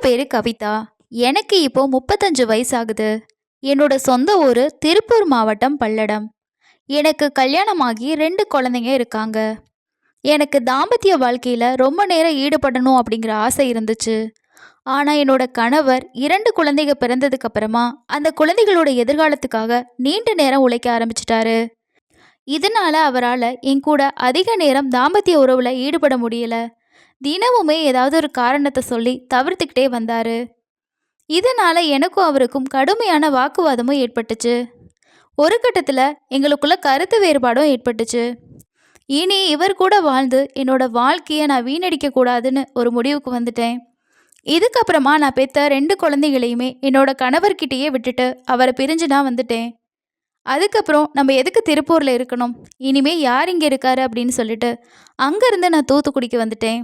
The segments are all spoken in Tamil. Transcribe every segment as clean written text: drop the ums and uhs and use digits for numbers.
பேரு கவிதா. எனக்கு இப்போ 35 வயசாகுது. என்னோட சொந்த ஊரு திருப்பூர் மாவட்டம் பல்லடம். எனக்கு கல்யாணமாகி 2 குழந்தைங்க இருக்காங்க. எனக்கு தாம்பத்திய வாழ்க்கையில ரொம்ப நேரம் ஈடுபடணும் அப்படிங்கிற ஆசை இருந்துச்சு. ஆனா என்னோட கணவர் 2 குழந்தைங்க பிறந்ததுக்கு அப்புறமா அந்த குழந்தைகளோட எதிர்காலத்துக்காக நீண்ட நேரம் உழைக்க ஆரம்பிச்சிட்டாரு. இதனால அவரால என் கூட அதிக நேரம் தாம்பத்திய உறவுல ஈடுபட முடியல. தினமுமே ஏதாவது ஒரு காரணத்தை சொல்லி தவிர்த்துக்கிட்டே வந்தாரு. இதனால எனக்கும் அவருக்கும் கடுமையான வாக்குவாதமும் ஏற்பட்டுச்சு. ஒரு கட்டத்துல எங்களுக்குள்ள கருத்து வேறுபாடும் ஏற்பட்டுச்சு. இனி இவர் கூட வாழ்ந்து என்னோட வாழ்க்கையை நான் வீணடிக்க கூடாதுன்னு ஒரு முடிவுக்கு வந்துட்டேன். இதுக்கப்புறமா நான் பெத்த 2 குழந்தைகளையுமே என்னோட கணவர்கிட்டயே விட்டுட்டு அவரை பிரிஞ்சு நான் வந்துட்டேன். அதுக்கப்புறம் நம்ம எதுக்கு திருப்பூர்ல இருக்கணும், இனிமே யார் இங்க இருக்காரு அப்படின்னு சொல்லிட்டு அங்கிருந்து நான் தூத்துக்குடிக்கு வந்துட்டேன்.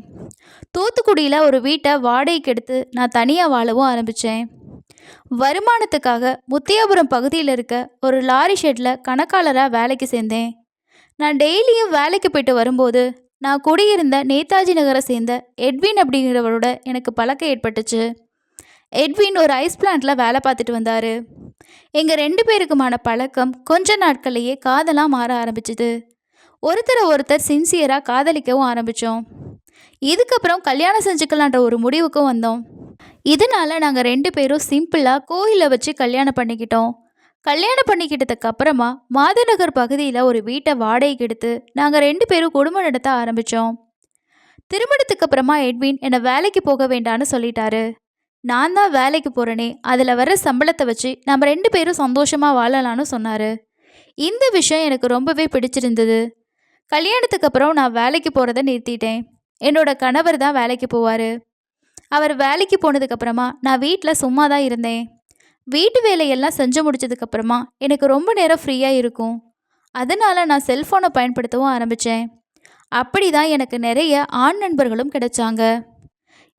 தூத்துக்குடியில் ஒரு வீட்டை வாடகைக்கு எடுத்து நான் தனியாக வாழவும் ஆரம்பித்தேன். வருமானத்துக்காக முத்தியாபுரம் பகுதியில் இருக்க ஒரு லாரி ஷெட்டில் கணக்காளராக வேலைக்கு சேர்ந்தேன். நான் டெய்லியும் வேலைக்கு போயிட்டு வரும்போது நான் குடியிருந்த நேதாஜி நகரை சேர்ந்த எட்வின் அப்படிங்கிறவரோட எனக்கு பழக்கம் ஏற்பட்டுச்சு. எட்வின் ஒரு ஐஸ் பிளான்ட்டில் வேலை பார்த்துட்டு வந்தார். எங்கள் 2 பேருக்குமான பழக்கம் கொஞ்ச நாட்கள்லேயே காதலாக மாற ஆரம்பிச்சுது. ஒருத்தரை ஒருத்தர் சின்சியராக காதலிக்கவும் ஆரம்பித்தோம். இதுக்கப்புறம் கல்யாணம் செஞ்சுக்கலான்ற ஒரு முடிவுக்கும் வந்தோம். இதனால நாங்கள் 2 பேரும் சிம்பிளாக கோயிலை வச்சு கல்யாணம் பண்ணிக்கிட்டோம். கல்யாணம் பண்ணிக்கிட்டதுக்கு அப்புறமா மாதநகர் பகுதியில் ஒரு வீட்டை வாடகைக்கு எடுத்து நாங்கள் 2 பேரும் குடும்பம் நடத்த ஆரம்பித்தோம். திருமணத்துக்கு அப்புறமா எட்வின் என்னை வேலைக்கு போக வேண்டான்னு சொல்லிட்டாரு. நான் தான் வேலைக்கு போகிறேனே, அதில் வர சம்பளத்தை வச்சு நம்ம 2 பேரும் சந்தோஷமாக வாழலான்னு சொன்னார். இந்த விஷயம் எனக்கு ரொம்பவே பிடிச்சிருந்தது. கல்யாணத்துக்கு அப்புறம் நான் வேலைக்கு போகிறத நிறுத்திட்டேன். என்னோட கணவர் தான் வேலைக்கு போவார். அவர் வேலைக்கு போனதுக்கப்புறமா நான் வீட்டில் சும்மா தான் இருந்தேன். வீட்டு வேலையெல்லாம் செஞ்சு முடிச்சதுக்கப்புறமா எனக்கு ரொம்ப நேரம் ஃப்ரீயாக இருக்கும். அதனால் நான் செல்ஃபோனை பயன்படுத்தவும் ஆரம்பித்தேன். அப்படி தான் எனக்கு நிறைய ஆண் நண்பர்களும் கிடைச்சாங்க.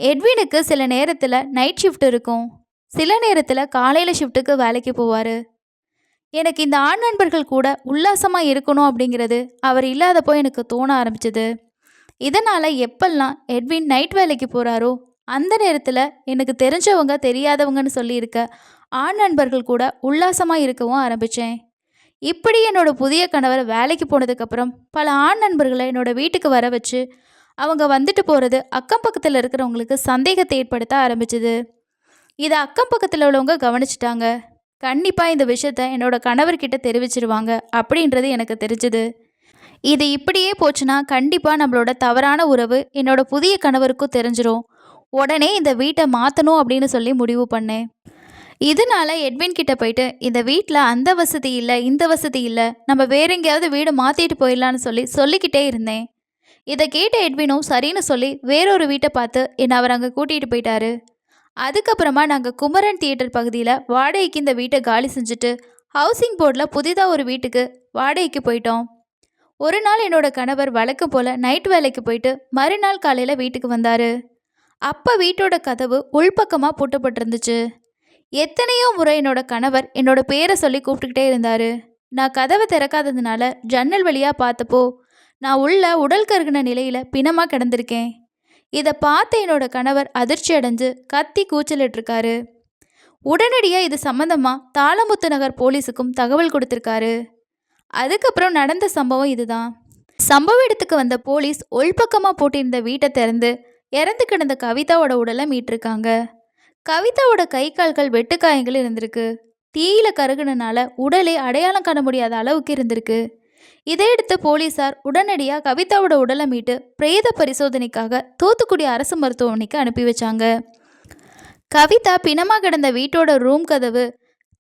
எட்வினுக்கு சில நேரத்தில் நைட் ஷிஃப்ட் இருக்கும், சில நேரத்தில் காலையில் ஷிஃப்ட்டுக்கு வேலைக்கு போவார். எனக்கு இந்த ஆண் நண்பர்கள் கூட உல்லாசமாக இருக்கணும் அப்படிங்கிறது அவர் இல்லாதப்போ எனக்கு தோண ஆரம்பிச்சது. இதனால் எப்பெல்லாம் எட்வின் நைட் வேலைக்கு போகிறாரோ அந்த நேரத்தில் எனக்கு தெரிஞ்சவங்க தெரியாதவங்கன்னு சொல்லியிருக்க ஆண் நண்பர்கள் கூட உல்லாசமாக இருக்கவும் ஆரம்பித்தேன். இப்படி என்னோட புதிய கணவர் வேலைக்கு போனதுக்கப்புறம் பல ஆண் நண்பர்களை என்னோட வீட்டுக்கு வர வச்சு அவங்க வந்துட்டு போகிறது அக்கம் பக்கத்தில் இருக்கிறவங்களுக்கு சந்தேகத்தை ஏற்படுத்த ஆரம்பிச்சுது. இதை அக்கம் பக்கத்தில் உள்ளவங்க கவனிச்சிட்டாங்க. கண்டிப்பாக இந்த விஷயத்த என்னோட கணவர்கிட்ட தெரிவிச்சிருவாங்க அப்படின்றது எனக்கு தெரிஞ்சுது. இது இப்படியே போச்சுன்னா கண்டிப்பாக நம்மளோட தவறான உறவு என்னோட புதிய கணவருக்கும் தெரிஞ்சிரும். உடனே இந்த வீட்டை மாற்றணும் அப்படின்னு சொல்லி முடிவு பண்ணேன். இதனால எட்வின் கிட்ட போயிட்டு இந்த வீட்டில் அந்த வசதி இல்லை, இந்த வசதி இல்லை, நம்ம வேற எங்கேயாவது வீடு மாற்றிட்டு போயிடலான்னு சொல்லிக்கிட்டே இருந்தேன். இதை கேட்ட எட்வினும் சரின்னு சொல்லி வேறொரு வீட்டை பார்த்து என்னை அவர் அங்கே கூட்டிகிட்டு போயிட்டாரு. அதுக்கப்புறமா நாங்கள் குமரன் தியேட்டர் பகுதியில் வாடகைக்கு இந்த வீட்டை காலி செஞ்சுட்டு ஹவுசிங் போர்டில் புதிதாக ஒரு வீட்டுக்கு வாடகைக்கு போயிட்டோம். ஒரு நாள் என்னோட கணவர் வழக்கம் போல் நைட் வேலைக்கு போயிட்டு மறுநாள் காலையில் வீட்டுக்கு வந்தார். அப்போ வீட்டோட கதவு உள்பக்கமாக பூட்டப்பட்டிருந்துச்சு. எத்தனையோ முறை என்னோட கணவர் என்னோட பேரை சொல்லி கூப்பிட்டுக்கிட்டே இருந்தார். நான் கதவை திறக்காததுனால ஜன்னல் வழியாக பார்த்தப்போ நான் உள்ள உடல் கருகின நிலையில் பிணமாக கிடந்திருக்கேன். இதை பார்த்து என்னோட கணவர் அதிர்ச்சி அடைஞ்சு கத்தி கூச்சலிட்டிருக்காரு. உடனடியாக இது சம்மந்தமாக தாளமுத்து நகர் போலீஸுக்கும் தகவல் கொடுத்துருக்காரு. அதுக்கப்புறம் நடந்த சம்பவம் இதுதான். சம்பவ இடத்துக்கு வந்த போலீஸ் உள்பக்கமாக போட்டிருந்த வீட்டை திறந்து இறந்து கிடந்த கவிதாவோட உடலை மீட்டிருக்காங்க. கவிதாவோட கை கால்கள் வெட்டுக்காயங்கள் இருந்திருக்கு. தீயில கருகுனனால உடலே அடையாளம் காண முடியாத அளவுக்கு இருந்திருக்கு. இதையடுத்து போலீசார் உடனடியாக கவிதாவோட உடலை மீட்டு பிரேத பரிசோதனைக்காக தூத்துக்குடி அரசு மருத்துவமனைக்கு அனுப்பி வச்சாங்க. கவிதா பிணமாக கிடந்த வீட்டோட ரூம் கதவு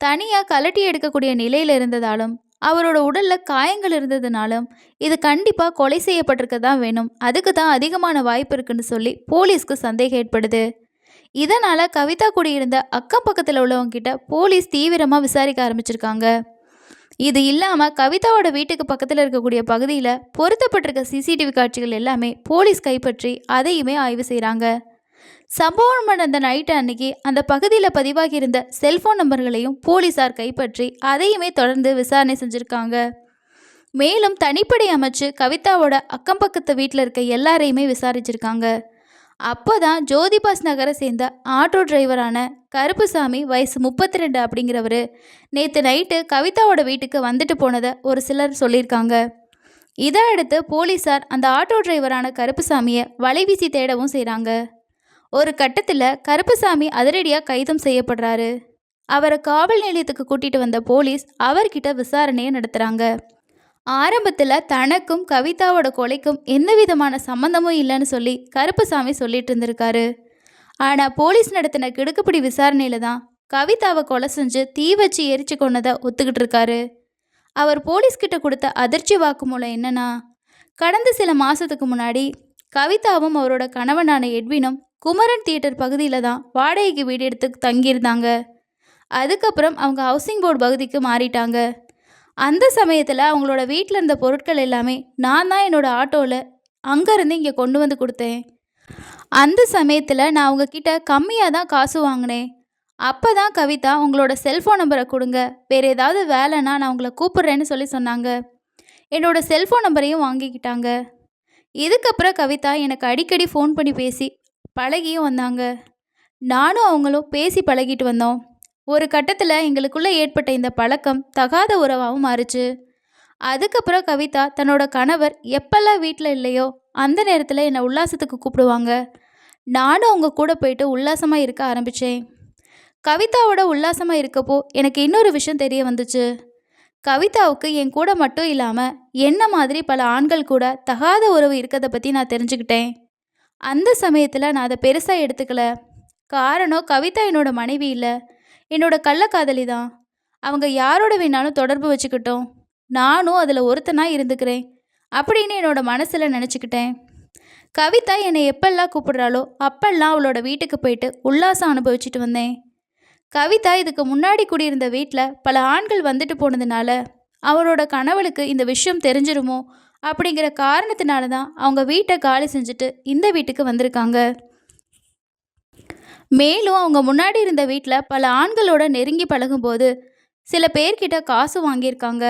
தனியாக கலட்டி எடுக்கக்கூடிய நிலையில் இருந்ததாலும் அவரோட உடலில் காயங்கள் இருந்ததுனாலும் இது கண்டிப்பாக கொலை செய்யப்பட்டிருக்க தான் வேணும், அதுக்கு தான் அதிகமான வாய்ப்பு இருக்குன்னு சொல்லி போலீஸ்க்கு சந்தேகம் ஏற்படுது. இதனால் கவிதா குடியிருந்த அக்கம் பக்கத்தில் உள்ளவங்ககிட்ட போலீஸ் தீவிரமாக விசாரிக்க ஆரம்பிச்சிருக்காங்க. இது இல்லாமல் கவிதாவோட வீட்டுக்கு பக்கத்தில் இருக்கக்கூடிய பகுதியில் பொருத்தப்பட்டிருக்க சிசிடிவி காட்சிகள் எல்லாமே போலீஸ் கைப்பற்றி அதையுமே ஆய்வு செய்கிறாங்க. சம்பவம் நடந்த நைட்டு அன்னைக்கு அந்த பகுதியில் பதிவாகியிருந்த செல்ஃபோன் நம்பர்களையும் போலீஸார் கைப்பற்றி அதையுமே தொடர்ந்து விசாரணை செஞ்சுருக்காங்க. மேலும் தனிப்படை அமைச்சு கவிதாவோட அக்கம் பக்கத்து வீட்டில் இருக்க எல்லாரையுமே விசாரிச்சிருக்காங்க. அப்போதான் ஜோதிபாஸ் நகரை சேர்ந்த ஆட்டோ டிரைவரான கருப்புசாமி வயசு 32 அப்படிங்கிறவர் நேற்று நைட்டு கவிதாவோட வீட்டுக்கு வந்துட்டு போனதை ஒரு சிலர் சொல்லியிருக்காங்க. இதை அடுத்து போலீஸார் அந்த ஆட்டோ டிரைவரான கருப்புசாமியை வலைவீசி தேடவும் செய்கிறாங்க. ஒரு கட்டத்தில் கருப்புசாமி அதிரடியாக கைதும் செய்யப்படுறாரு. அவரை காவல் நிலையத்துக்கு கூட்டிகிட்டு வந்த போலீஸ் அவர்கிட்ட விசாரணையை நடத்துகிறாங்க. ஆரம்பத்தில் தனக்கும் கவிதாவோட கொலைக்கும் எந்த விதமான சம்மந்தமும் இல்லைன்னு சொல்லி கருப்புசாமி சொல்லிட்டு இருந்திருக்காரு. ஆனால் போலீஸ் நடத்தின கிடுக்குப்பிடி விசாரணையில் தான் கவிதாவை கொலை செஞ்சு தீ வச்சு எரிச்சு கொண்டதை ஒத்துக்கிட்டு இருக்காரு. அவர் போலீஸ்கிட்ட கொடுத்த அதிர்ச்சி வாக்குமூலம் என்னன்னா, கடந்த சில மாதத்துக்கு முன்னாடி கவிதாவும் அவரோட கணவனான எட்வினும் குமரன் தியேட்டர் பகுதியில் தான் வாடகைக்கு வீடு எடுத்து தங்கியிருந்தாங்க. அதுக்கப்புறம் அவங்க ஹவுசிங் போர்டு பகுதிக்கு மாறிட்டாங்க. அந்த சமயத்தில் அவங்களோட வீட்டில் இருந்த பொருட்கள் எல்லாமே நான் தான் என்னோடய ஆட்டோவில் அங்கேருந்து இங்கே கொண்டு வந்து கொடுத்தேன். அந்த சமயத்தில் நான் அவங்கக்கிட்ட கம்மியாக தான் காசு வாங்கினேன். அப்போ தான் கவிதா உங்களோட செல்ஃபோன் நம்பரை கொடுங்க, வேறு ஏதாவது வேலைன்னா நான் உங்களை கூப்பிட்றேன்னு சொல்லி சொன்னாங்க. என்னோட செல்ஃபோன் நம்பரையும் வாங்கிக்கிட்டாங்க. இதுக்கப்புறம் கவிதா எனக்கு அடிக்கடி ஃபோன் பண்ணி பேசி பழகியும் வந்தாங்க. நானும் அவங்களும் பேசி பழகிட்டு வந்தோம். ஒரு கட்டத்தில் எங்களுக்குள்ளே ஏற்பட்ட இந்த பழக்கம் தகாத உறவாகவும் மாறுச்சு. அதுக்கப்புறம் கவிதா தன்னோட கணவர் எப்பெல்லாம் வீட்டில் இல்லையோ அந்த நேரத்தில் என்னை உல்லாசத்துக்கு கூப்பிடுவாங்க. நானும் அவங்க கூட போயிட்டு உல்லாசமாக இருக்க ஆரம்பித்தேன். கவிதாவோட உல்லாசமாக இருக்கப்போ எனக்கு இன்னொரு விஷயம் தெரிய வந்துச்சு. கவிதாவுக்கு என் கூட மட்டும் இல்லாமல் என்ன மாதிரி பல ஆண்கள் கூட தகாத உறவு இருக்கிறத பற்றி நான் தெரிஞ்சுக்கிட்டேன். அந்த சமயத்தில் நான் அதை பெருசாக எடுத்துக்கல. காரணம் கவிதா என்னோட மனைவி இல்லை, என்னோட கள்ளக்காதலி தான். அவங்க யாரோட வேணாலும் தொடர்பு வச்சுக்கிட்டோம், நானும் அதில் ஒருத்தனாக இருந்துக்கிறேன் அப்படின்னு என்னோட மனசில் நினச்சிக்கிட்டேன். கவிதா என்னை எப்பெல்லாம் கூப்பிடுறாளோ அப்பெல்லாம் அவளோட வீட்டுக்கு போயிட்டு உல்லாசம் அனுபவிச்சுட்டு வந்தேன். கவிதா இதுக்கு முன்னாடி குடியிருந்த வீட்டில் பல ஆண்கள் வந்துட்டு போனதுனால அவரோட கணவளுக்கு இந்த விஷயம் தெரிஞ்சிருமோ அப்படிங்கிற காரணத்தினால தான் அவங்க வீட்டை காலி செஞ்சுட்டு இந்த வீட்டுக்கு வந்திருக்காங்க. மேலும் அவங்க முன்னாடி இருந்த வீட்டில் பல ஆண்களோட நெருங்கி பழகும்போது சில பேர்கிட்ட காசு வாங்கியிருக்காங்க.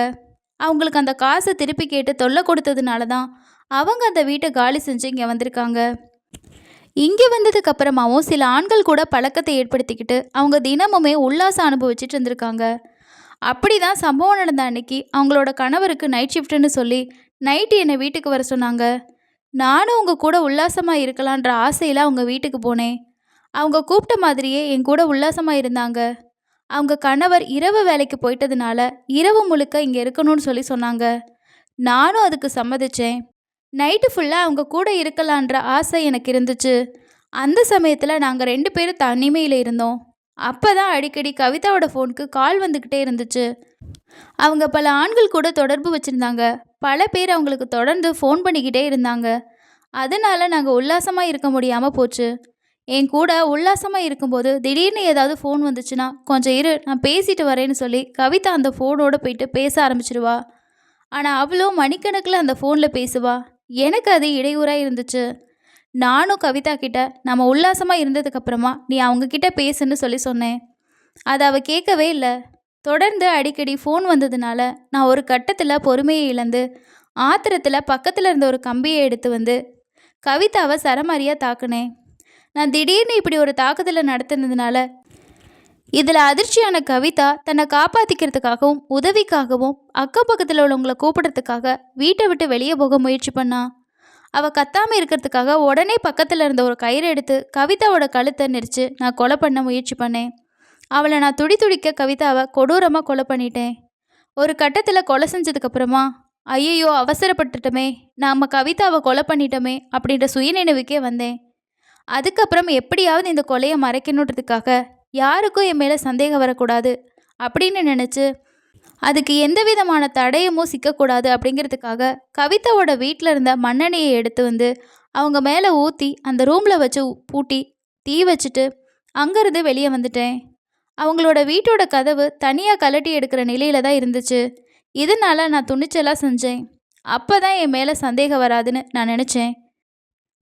அவங்களுக்கு அந்த காசை திருப்பி கேட்டு தொல்லை கொடுத்ததுனால தான் அவங்க அந்த வீட்டை காலி செஞ்சு இங்கே வந்திருக்காங்க. இங்கே வந்ததுக்கு அப்புறமாவும் சில ஆண்கள் கூட பழக்கத்தை ஏற்படுத்திக்கிட்டு அவங்க தினமுமே உல்லாசம் அனுபவிச்சுட்டு இருந்திருக்காங்க. அப்படி தான் சம்பவம் நடந்த அன்னைக்கு அவங்களோட கணவருக்கு நைட் ஷிஃப்ட்டுன்னு சொல்லி நைட்டு என்னை வீட்டுக்கு வர சொன்னாங்க. நானும் அவங்க கூட உல்லாசமாக இருக்கலான்ற ஆசையில் அவங்க வீட்டுக்கு போனேன். அவங்க கூப்பிட்ட மாதிரியே என் கூட உல்லாசமாக இருந்தாங்க. அவங்க கணவர் இரவு வேலைக்கு போயிட்டதுனால இரவு முழுக்க இங்கே இருக்கணும்னு சொல்லி சொன்னாங்க. நானும் அதுக்கு சம்மதிச்சேன். நைட்டு ஃபுல்லாக அவங்க கூட இருக்கலான்ற ஆசை எனக்கு இருந்துச்சு. அந்த சமயத்தில் நாங்கள் 2 பேரும் தனிமையில் இருந்தோம். அப்போ தான் அடிக்கடி கவிதாவோட ஃபோனுக்கு கால் வந்துக்கிட்டே இருந்துச்சு. அவங்க பல ஆண்கள் கூட தொடர்பு வச்சுருந்தாங்க. பல பேர் அவங்களுக்கு தொடர்ந்து ஃபோன் பண்ணிக்கிட்டே இருந்தாங்க. அதனால் நாங்கள் உல்லாசமாக இருக்க முடியாமல் போச்சு. என் கூட உல்லாசமாக இருக்கும்போது திடீர்னு ஏதாவது ஃபோன் வந்துச்சுன்னா கொஞ்சம் இரு நான் பேசிட்டு வரேன்னு சொல்லி கவிதா அந்த ஃபோனோடு போயிட்டு பேச ஆரம்பிச்சிடுவா. ஆனால் அவ்வளோ மணிக்கணக்கில் அந்த ஃபோனில் பேசுவா. எனக்கு அது இடையூறாக இருந்துச்சு. நானும் கவிதா கிட்ட நம்ம உல்லாசமாக இருந்ததுக்கப்புறமா நீ அவங்கக்கிட்ட பேசுன்னு சொல்லி சொன்னேன். அதை அவள் கேட்கவே இல்லை. தொடர்ந்து அடிக்கடி ஃபோன் வந்ததுனால நான் ஒரு கட்டத்தில் பொறுமையை இழந்து ஆத்திரத்தில் பக்கத்தில் இருந்த ஒரு கம்பியை எடுத்து வந்து கவிதாவை சரமாரியாக தாக்குனேன். நான் திடீர்னு இப்படி ஒரு தாக்குதலை நடத்துனதுனால இதில் அதிர்ச்சியான கவிதா தன்னை காப்பாற்றிக்கிறதுக்காகவும் உதவிக்காகவும் அக்கம் பக்கத்தில் உள்ளவங்களை கூப்பிடுறதுக்காக வீட்டை விட்டு வெளியே போக முயற்சி பண்ணா. அவள் கத்தாமல் இருக்கிறதுக்காக உடனே பக்கத்தில் இருந்த ஒரு கயிறு எடுத்து கவிதாவோட கழுத்தை நெரிச்சு நான் கொலை பண்ண முயற்சி பண்ணேன். அவளை நான் துடிக்க கவிதாவை கொடூரமாக கொலை பண்ணிட்டேன். ஒரு கட்டத்தில் கொலை செஞ்சதுக்கப்புறமா ஐயையோ அவசரப்பட்டுட்டோமே, நாம் கவிதாவை கொலை பண்ணிட்டோமே அப்படின்ற சுயநினைவுக்கே வந்தேன். அதுக்கப்புறம் எப்படியாவது இந்த கொலையை மறைக்கணுன்றதுக்காக யாருக்கும் என் மேலே சந்தேகம் வரக்கூடாது அப்படின்னு நினச்சி அதுக்கு எந்த விதமான தடயமோ சிக்கக்கூடாது அப்படிங்கிறதுக்காக கவிதாவோட வீட்டில் இருந்த மண்ணெண்ணெயை எடுத்து வந்து அவங்க மேலே ஊற்றி அந்த ரூமில் வச்சு பூட்டி தீ வச்சுட்டு அங்கேருந்து வெளியே வந்துட்டேன். அவங்களோட வீட்டோட கதவு தனியாக கலட்டி எடுக்கிற நிலையில தான் இருந்துச்சு. இதனால் நான் துணிச்சலாக செஞ்சேன். அப்போ தான் என் மேலே சந்தேகம் வராதுன்னு நான் நினச்சேன்.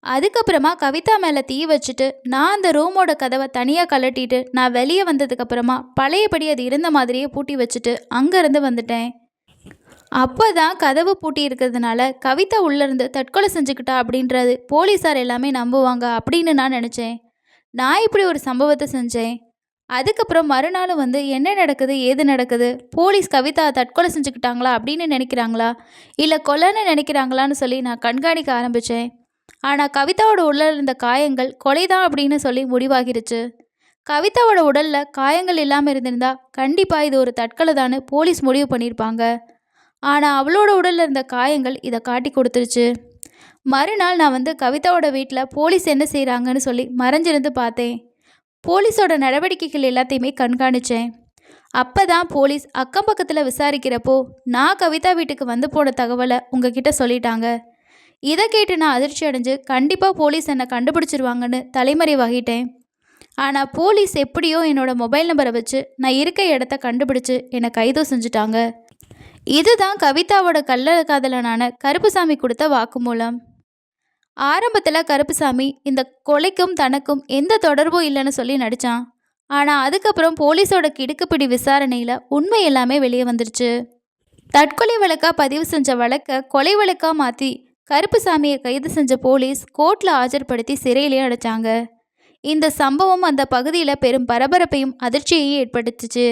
அதுக்கப்புறமா கவிதா மேலே தீ வச்சுட்டு நான் அந்த ரூமோட கதவை தனியாக கலட்டிட்டு நான் வெளியே வந்ததுக்கப்புறமா பழையபடி அது இருந்த மாதிரியே பூட்டி வச்சுட்டு அங்கேருந்து வந்துட்டேன். அப்போ தான் கதவு பூட்டி இருக்கிறதுனால கவிதா உள்ளேருந்து தற்கொலை செஞ்சுக்கிட்டா அப்படின்றது போலீஸார் எல்லாமே நம்புவாங்க அப்படின்னு நான் நினச்சேன். நான் இப்படி ஒரு சம்பவத்தை செஞ்சேன். அதுக்கப்புறம் மறுநாள் வந்து என்ன நடக்குது ஏது நடக்குது, போலீஸ் கவிதா தற்கொலை செஞ்சுக்கிட்டாங்களா அப்படின்னு நினைக்கிறாங்களா இல்லை கொலைன்னு நினைக்கிறாங்களான்னு சொல்லி நான் கண்காணிக்க ஆரம்பித்தேன். ஆனால் கவிதாவோட உடலில் இருந்த காயங்கள் கொலைதான் அப்படின்னு சொல்லி முடிவாகிருச்சு. கவிதாவோட உடலில் காயங்கள் இல்லாமல் இருந்திருந்தா கண்டிப்பாக இது ஒரு தற்கொலை தான்னு போலீஸ் முடிவு பண்ணியிருப்பாங்க. ஆனால் அவளோட உடலில் இருந்த காயங்கள் இதை காட்டி கொடுத்துருச்சு. மறுநாள் நான் வந்து கவிதாவோட வீட்டில் போலீஸ் என்ன செய்கிறாங்கன்னு சொல்லி மறைஞ்சிருந்து பார்த்தேன். போலீஸோட நடவடிக்கைகள் எல்லாத்தையுமே கண்காணித்தேன். அப்போ தான் போலீஸ் அக்கம் பக்கத்தில் விசாரிக்கிறப்போ நான் கவிதா வீட்டுக்கு வந்து போன தகவலை உங்ககிட்ட சொல்லிட்டாங்க. இதை கேட்டு நான் அதிர்ச்சி அடைஞ்சு கண்டிப்பாக போலீஸ் என்னை கண்டுபிடிச்சிருவாங்கன்னு தலைமறைவாகிட்டேன். ஆனால் போலீஸ் எப்படியோ என்னோடய மொபைல் நம்பரை வச்சு நான் இருக்க இடத்த கண்டுபிடிச்சு என்னை கைது செஞ்சுட்டாங்க. இதுதான் கவிதாவோட கள்ளக்காதலனான கருப்புசாமி கொடுத்த வாக்குமூலம். ஆரம்பத்தில் கருப்புசாமி இந்த கொலைக்கும் தனக்கும் எந்த தொடர்பும் இல்லைன்னு சொல்லி நடித்தான். ஆனால் அதுக்கப்புறம் போலீஸோட கிடுக்குப்பிடி விசாரணையில் உண்மை எல்லாமே வெளியே வந்துருச்சு. தற்கொலை வழக்காக பதிவு செஞ்ச வழக்கை கொலை வழக்காக மாற்றி கருப்புசாமியை கைது செஞ்ச போலீஸ் கோர்ட்டில் ஆஜர்படுத்தி சிறையிலே அடைச்சாங்க. இந்த சம்பவம் அந்த பகுதியில் பெரும் பரபரப்பையும் அதிர்ச்சியையும் ஏற்படுத்துச்சு.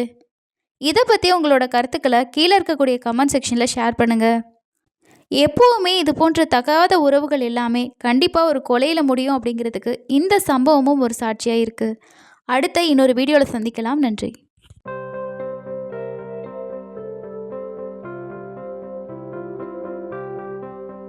இதை பற்றி உங்களோட கருத்துக்களை கீழே இருக்கக்கூடிய கமெண்ட் செக்ஷனில் ஷேர் பண்ணுங்கள். எப்போவுமே இது போன்ற தகாத உறவுகள் எல்லாமே கண்டிப்பாக ஒரு கொலையில் முடியும் அப்படிங்கிறதுக்கு இந்த சம்பவமும் ஒரு சாட்சியாக இருக்குது. அடுத்த இன்னொரு வீடியோவில் சந்திக்கலாம். நன்றி.